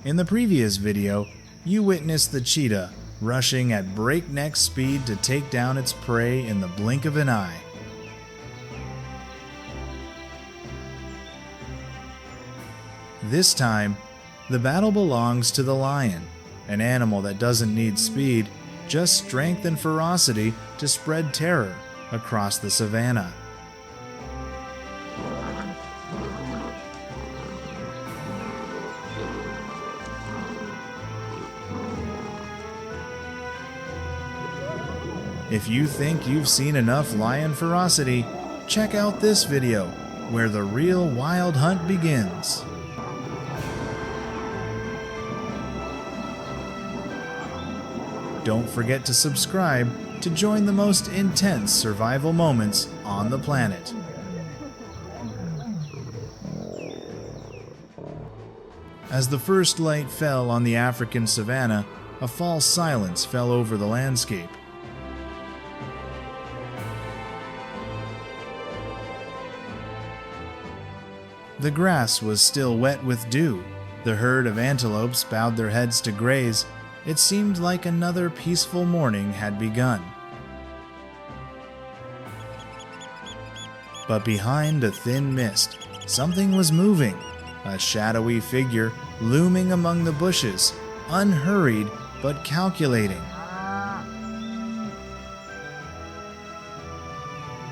In the previous video, you witnessed the cheetah rushing at breakneck speed to take down its prey in the blink of an eye. This time, the battle belongs to the lion, an animal that doesn't need speed, just strength and ferocity to spread terror across the savannah. If you think you've seen enough lion ferocity, check out this video, where the real wild hunt begins. Don't forget to subscribe to join the most intense survival moments on the planet. As the first light fell on the African savanna, a false silence fell over the landscape. The grass was still wet with dew. The herd of antelopes bowed their heads to graze. It seemed like another peaceful morning had begun. But behind a thin mist, something was moving, a shadowy figure looming among the bushes, unhurried but calculating.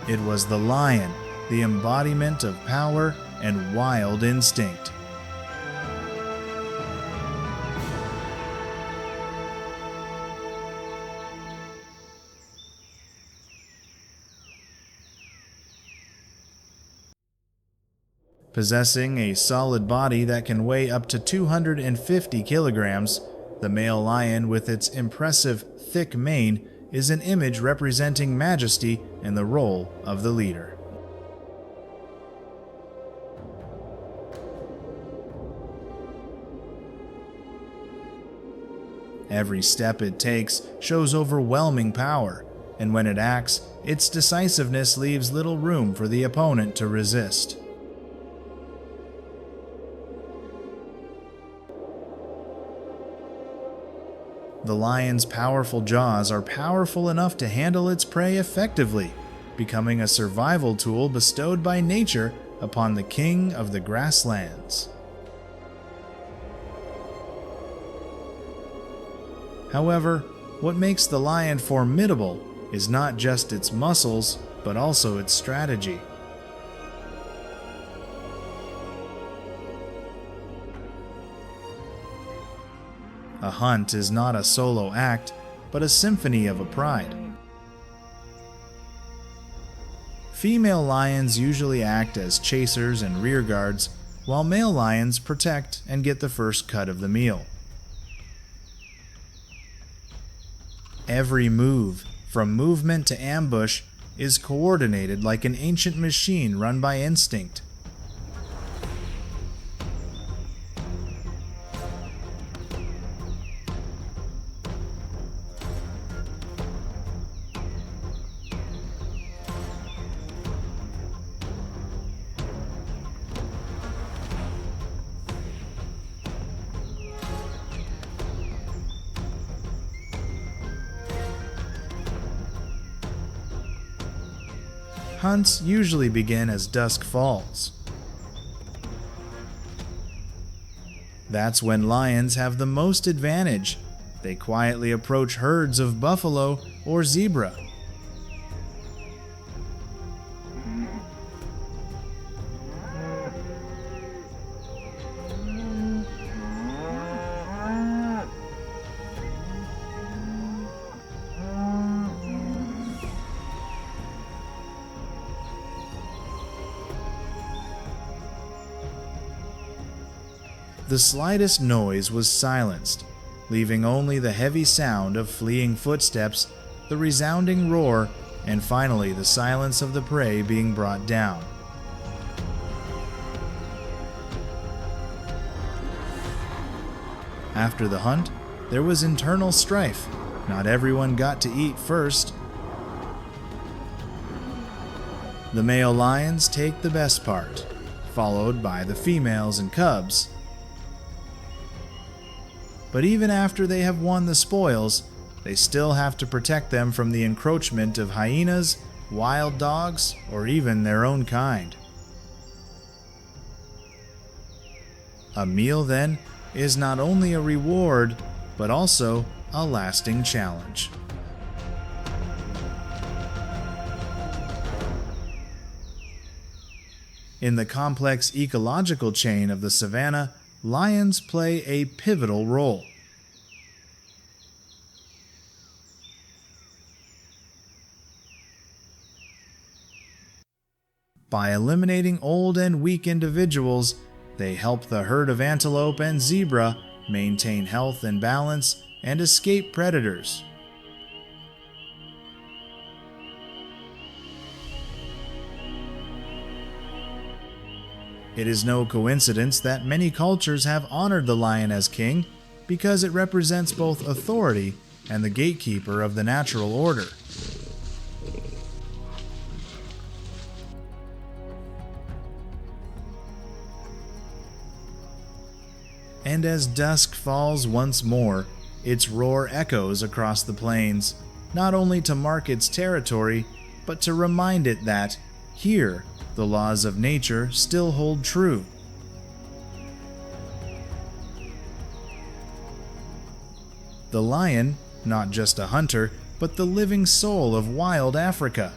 It was the lion, the embodiment of power and wild instinct. Possessing a solid body that can weigh up to 250 kilograms, the male lion with its impressive, thick mane is an image representing majesty and the role of the leader. Every step it takes shows overwhelming power, and when it acts, its decisiveness leaves little room for the opponent to resist. The lion's powerful jaws are powerful enough to handle its prey effectively, becoming a survival tool bestowed by nature upon the king of the grasslands. However, what makes the lion formidable is not just its muscles, but also its strategy. A hunt is not a solo act, but a symphony of a pride. Female lions usually act as chasers and rearguards, while male lions protect and get the first cut of the meal. Every move, from movement to ambush, is coordinated like an ancient machine run by instinct. Hunts usually begin as dusk falls. That's when lions have the most advantage. They quietly approach herds of buffalo or zebra. The slightest noise was silenced, leaving only the heavy sound of fleeing footsteps, the resounding roar, and finally the silence of the prey being brought down. After the hunt, there was internal strife. Not everyone got to eat first. The male lions take the best part, followed by the females and cubs. But even after they have won the spoils, they still have to protect them from the encroachment of hyenas, wild dogs, or even their own kind. A meal, then, is not only a reward, but also a lasting challenge. In the complex ecological chain of the savanna, lions play a pivotal role. By eliminating old and weak individuals, they help the herd of antelope and zebra maintain health and balance and escape predators. It is no coincidence that many cultures have honored the lion as king, because it represents both authority and the gatekeeper of the natural order. And as dusk falls once more, its roar echoes across the plains, not only to mark its territory, but to remind it that, here, the laws of nature still hold true. The lion, not just a hunter, but the living soul of wild Africa.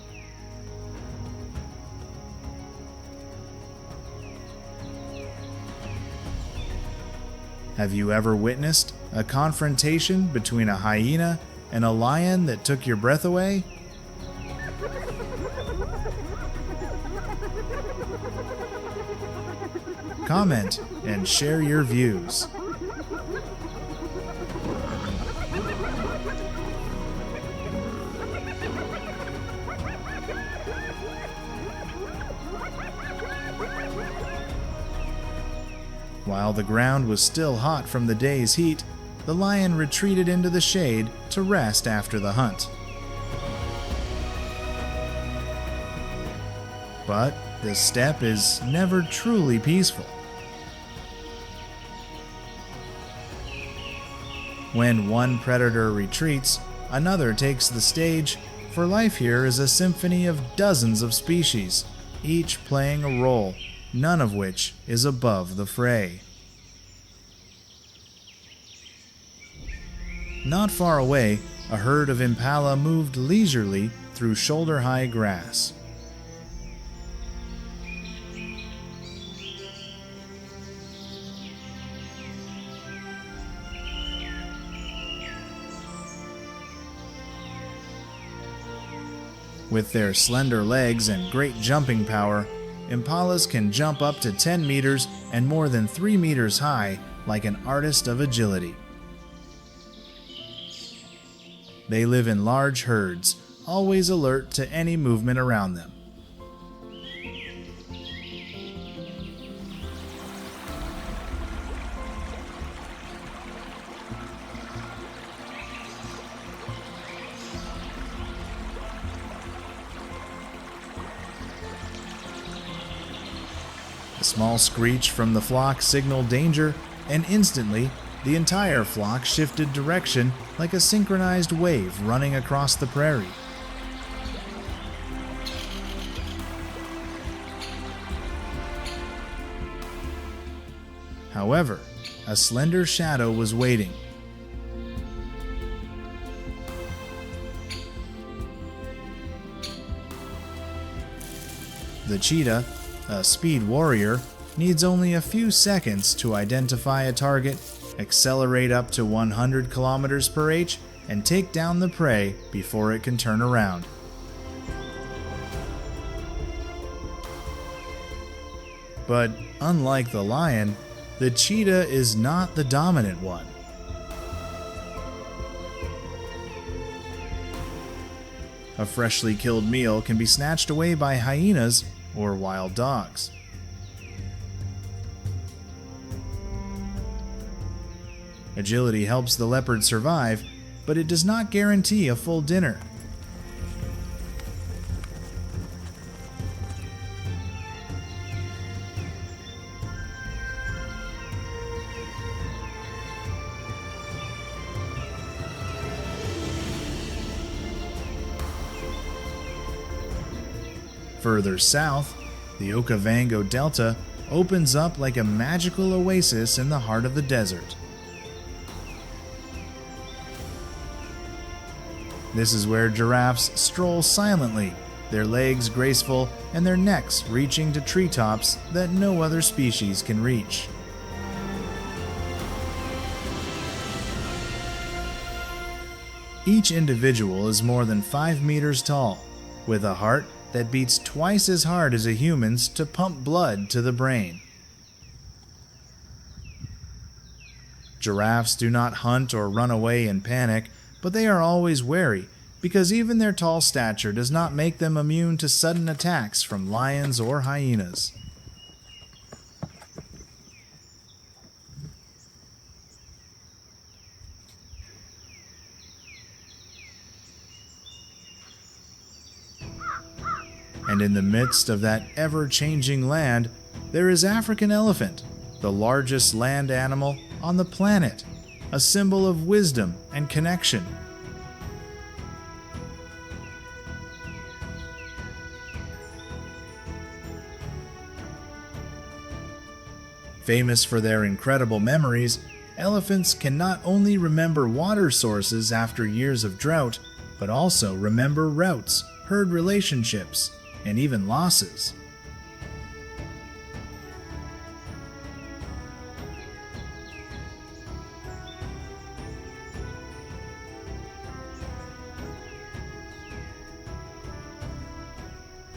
Have you ever witnessed a confrontation between a hyena and a lion that took your breath away? Comment and share your views. While the ground was still hot from the day's heat, the lion retreated into the shade to rest after the hunt. But the steppe is never truly peaceful. When one predator retreats, another takes the stage, for life here is a symphony of dozens of species, each playing a role, none of which is above the fray. Not far away, a herd of impala moved leisurely through shoulder-high grass. With their slender legs and great jumping power, impalas can jump up to 10 meters and more than 3 meters high like an artist of agility. They live in large herds, always alert to any movement around them. A small screech from the flock signaled danger, and instantly, the entire flock shifted direction like a synchronized wave running across the prairie. However, a slender shadow was waiting. The cheetah, a speed warrior, needs only a few seconds to identify a target, accelerate up to 100 kilometers per h, and take down the prey before it can turn around. But unlike the lion, the cheetah is not the dominant one. A freshly killed meal can be snatched away by hyenas or wild dogs. Agility helps the leopard survive, but it does not guarantee a full dinner. Further south, the Okavango Delta opens up like a magical oasis in the heart of the desert. This is where giraffes stroll silently, their legs graceful and their necks reaching to treetops that no other species can reach. Each individual is more than 5 meters tall, with a heart that beats twice as hard as a human's to pump blood to the brain. Giraffes do not hunt or run away in panic, but they are always wary, because even their tall stature does not make them immune to sudden attacks from lions or hyenas. And in the midst of that ever-changing land, there is African elephant, the largest land animal on the planet, a symbol of wisdom and connection. Famous for their incredible memories, elephants can not only remember water sources after years of drought, but also remember routes, herd relationships, and even losses.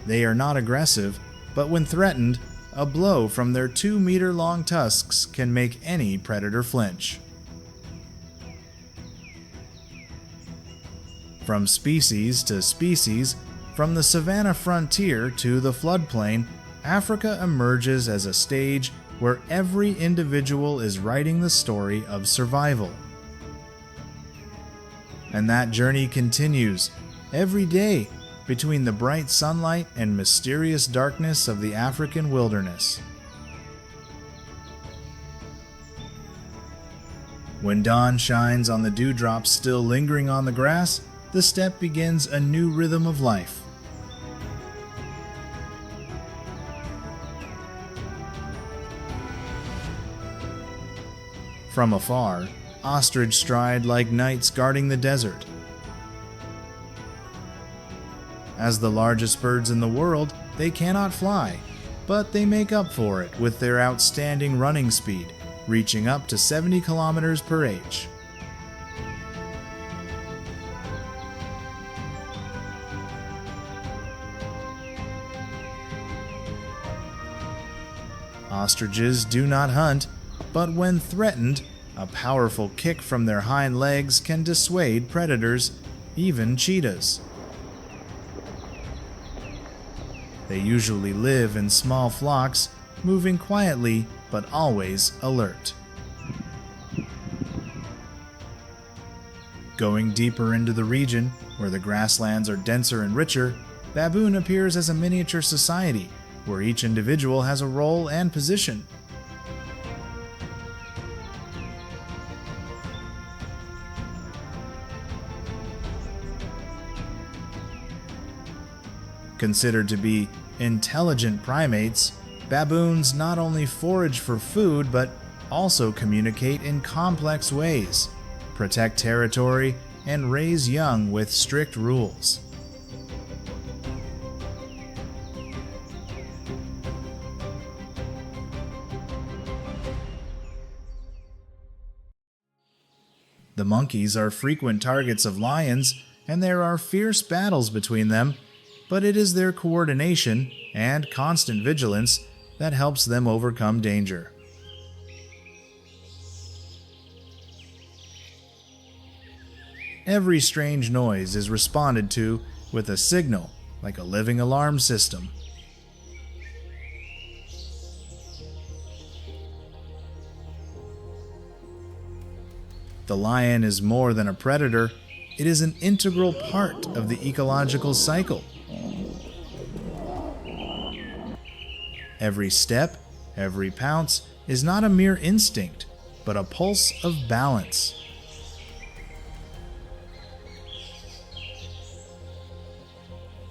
They are not aggressive, but when threatened, a blow from their 2-meter-long tusks can make any predator flinch. From species to species, from the savanna frontier to the floodplain, Africa emerges as a stage where every individual is writing the story of survival. And that journey continues every day between the bright sunlight and mysterious darkness of the African wilderness. When dawn shines on the dewdrops still lingering on the grass, the steppe begins a new rhythm of life. From afar, ostrich stride like knights guarding the desert. As the largest birds in the world, they cannot fly, but they make up for it with their outstanding running speed, reaching up to 70 kilometers per h. Ostriches do not hunt, but when threatened, a powerful kick from their hind legs can dissuade predators, even cheetahs. They usually live in small flocks, moving quietly but always alert. Going deeper into the region, where the grasslands are denser and richer, baboon appears as a miniature society, where each individual has a role and position. Considered to be intelligent primates, baboons not only forage for food but also communicate in complex ways, protect territory, and raise young with strict rules. The monkeys are frequent targets of lions, and there are fierce battles between them, but it is their coordination and constant vigilance that helps them overcome danger. Every strange noise is responded to with a signal, like a living alarm system. The lion is more than a predator, it is an integral part of the ecological cycle. Every step, every pounce is not a mere instinct, but a pulse of balance.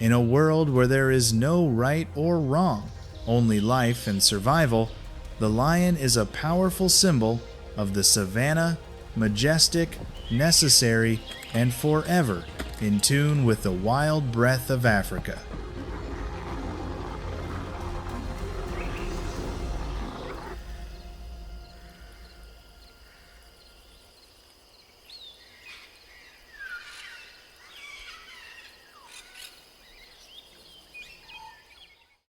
In a world where there is no right or wrong, only life and survival, the lion is a powerful symbol of the savanna, majestic, necessary, and forever in tune with the wild breath of Africa.